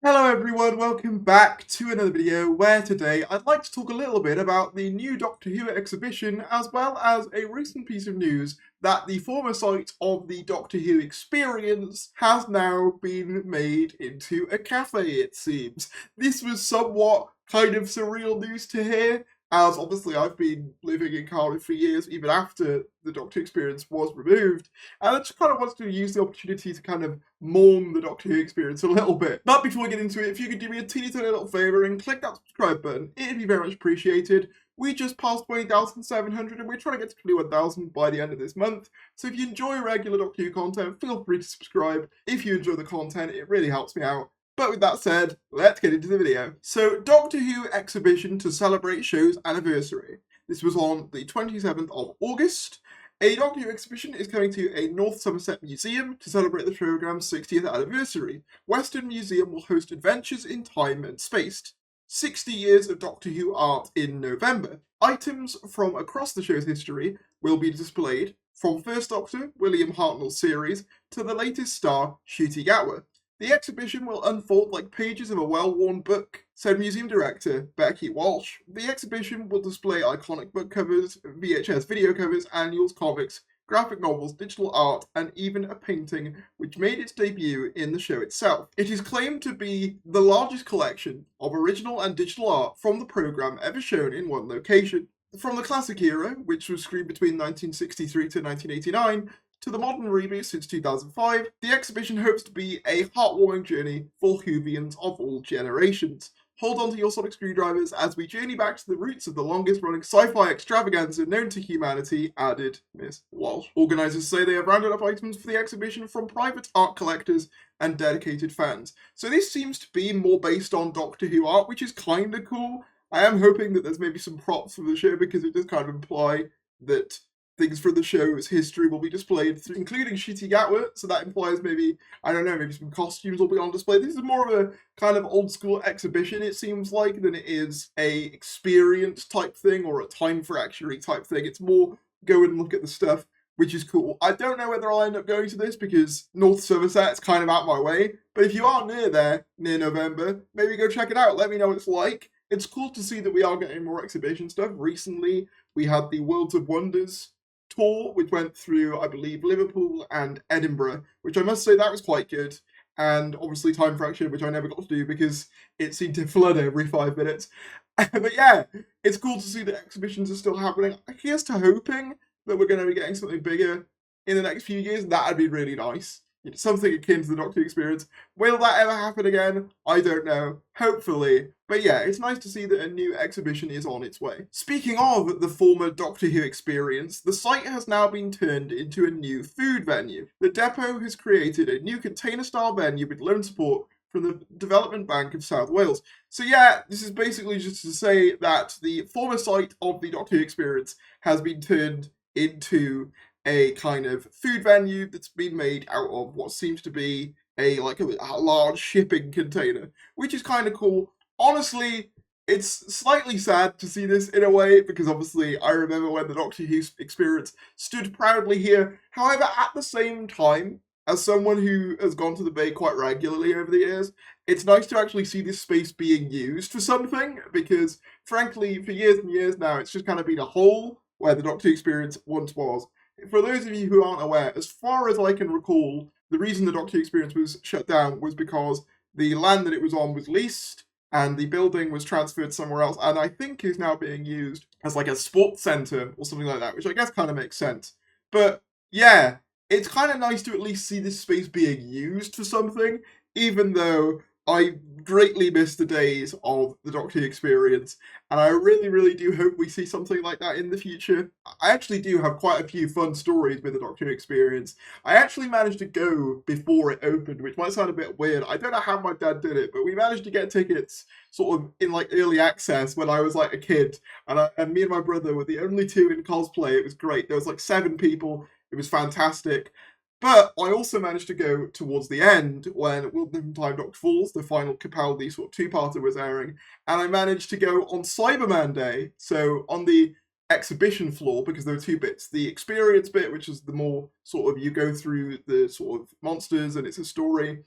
Hello everyone, welcome back to another video where today I'd like to talk a little bit about the new Doctor Who exhibition as well as a recent piece of news that the former site of the Doctor Who experience has now been made into a cafe, it seems. This was somewhat kind of surreal news to hear, as obviously I've been living in Cardiff for years, even after the Doctor experience was removed, and I just kind of wanted to use the opportunity to kind of mourn the Doctor Who experience a little bit. But before we get into it, if you could do me a teeny tiny little favour and click that subscribe button, it'd be very much appreciated. We just passed 20,700 and we're trying to get to 21,000 by the end of this month. So if you enjoy regular Doctor Who content, feel free to subscribe. If you enjoy the content, it really helps me out. But with that said, let's get into the video. So, Doctor Who exhibition to celebrate show's anniversary. This was on the 27th of August. A Doctor Who exhibition is coming to a North Somerset museum to celebrate the programme's 60th anniversary. Western Museum will host adventures in time and space. 60 years of Doctor Who art in November. Items from across the show's history will be displayed, from First Doctor, William Hartnell's series, to the latest star, Ncuti Gatwa. The exhibition will unfold like pages of a well-worn book, said museum director Becky Walsh. The exhibition will display iconic book covers, VHS video covers, annuals, comics, graphic novels, digital art, and even a painting which made its debut in the show itself. It is claimed to be the largest collection of original and digital art from the programme ever shown in one location. From the classic era, which was screened between 1963 to 1989, to the modern reboot since 2005, the exhibition hopes to be a heartwarming journey for Whovians of all generations. Hold on to your sonic screwdrivers as we journey back to the roots of the longest-running sci-fi extravaganza known to humanity, added Miss Walsh. Organisers say they have rounded up items for the exhibition from private art collectors and dedicated fans. So this seems to be more based on Doctor Who art, which is kind of cool. I am hoping that there's maybe some props for the show because it does kind of imply that things from the show's history will be displayed, including Ncuti Gatwa, so that implies maybe, I don't know, maybe some costumes will be on display. This is more of a kind of old school exhibition, it seems like, than it is a experience type thing or a time fracturing type thing. It's more go and look at the stuff, which is cool. I don't know whether I'll end up going to this because North Somerset's kind of out my way, but if you are near there, near November, maybe go check it out. Let me know what it's like. It's cool to see that we are getting more exhibition stuff. Recently, we had the Worlds of Wonders tour, which went through, I believe, Liverpool and Edinburgh, which I must say that was quite good. And obviously Time Fracture, which I never got to do because it seemed to flood every 5 minutes. But yeah, it's cool to see that exhibitions are still happening. Here's to hoping that we're going to be getting something bigger in the next few years. That'd be really nice. Something akin to the Doctor experience. Will that ever happen again? I don't know. Hopefully. But yeah, it's nice to see that a new exhibition is on its way. Speaking of the former Doctor Who experience, the site has now been turned into a new food venue. The depot has created a new container-style venue with loan support from the Development Bank of South Wales. So yeah, this is basically just to say that the former site of the Doctor Who experience has been turned into a kind of food venue that's been made out of what seems to be a large shipping container, which is kind of cool. Honestly, it's slightly sad to see this in a way because obviously I remember when the Doctor Who experience stood proudly here. However, at the same time, as someone who has gone to the Bay quite regularly over the years, it's nice to actually see this space being used for something because, frankly, for years and years now, it's just kind of been a hole where the Doctor Who experience once was. For those of you who aren't aware, as far as I can recall, the reason the Doctor Who experience was shut down was because the land that it was on was leased and the building was transferred somewhere else, and I think is now being used as like a sports centre or something like that, which I guess kind of makes sense. But yeah, it's kind of nice to at least see this space being used for something, even though I greatly miss the days of the Doctor Who experience, and I really, really do hope we see something like that in the future. I actually do have quite a few fun stories with the Doctor Who experience. I actually managed to go before it opened, which might sound a bit weird. I don't know how my dad did it, but we managed to get tickets sort of in like early access when I was like a kid, and me and my brother were the only two in cosplay. It was great. There was like 7 people. It was fantastic. But I also managed to go towards the end when William Time Doctor Falls, the final Capaldi sort of two-parter was airing, and I managed to go on Cyberman Day, so on the exhibition floor, because there were 2 bits. The experience bit, which is the more sort of you go through the sort of monsters and it's a story,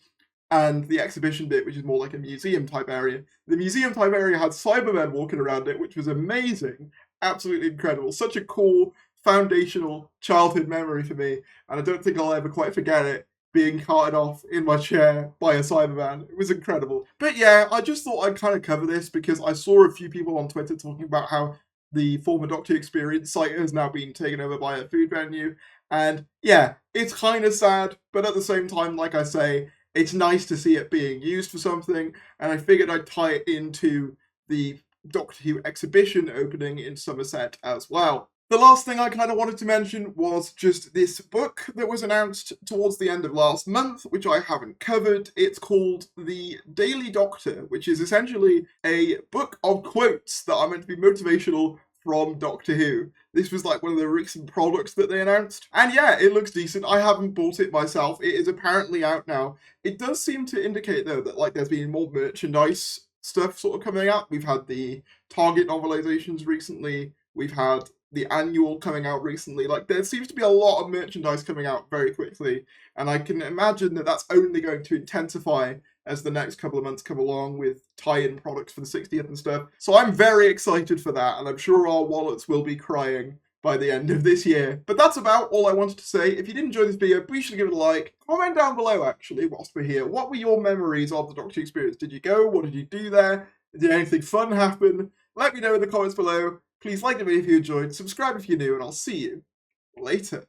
and the exhibition bit, which is more like a museum type area. The museum type area had Cybermen walking around it, which was amazing, absolutely incredible. Such a cool, foundational childhood memory for me, and I don't think I'll ever quite forget it. Being carted off in my chair by a Cyberman. It was incredible. But yeah, I just thought I'd kind of cover this because I saw a few people on Twitter talking about how the former Doctor Experience site has now been taken over by a food venue. And yeah, it's kind of sad, but at the same time, like I say, it's nice to see it being used for something. And I figured I'd tie it into the Doctor Who exhibition opening in Somerset as well. The last thing I kind of wanted to mention was just this book that was announced towards the end of last month, which I haven't covered. It's called The Daily Doctor, which is essentially a book of quotes that are meant to be motivational from Doctor Who. This was like one of the recent products that they announced. And yeah, it looks decent. I haven't bought it myself. It is apparently out now. It does seem to indicate, though, that like there's been more merchandise stuff sort of coming out. We've had the Target novelizations recently. We've had the annual coming out recently. Like, there seems to be a lot of merchandise coming out very quickly, and I can imagine that that's only going to intensify as the next couple of months come along with tie-in products for the 60th and stuff. So I'm very excited for that, and I'm sure our wallets will be crying by the end of this year. But that's about all I wanted to say. If you did enjoy this video, be sure to give it a like. Comment down below, actually, whilst we're here. What were your memories of the Doctor Experience? Did you go? What did you do there? Did anything fun happen? Let me know in the comments below. Please like the video if you enjoyed, subscribe if you're new, and I'll see you later.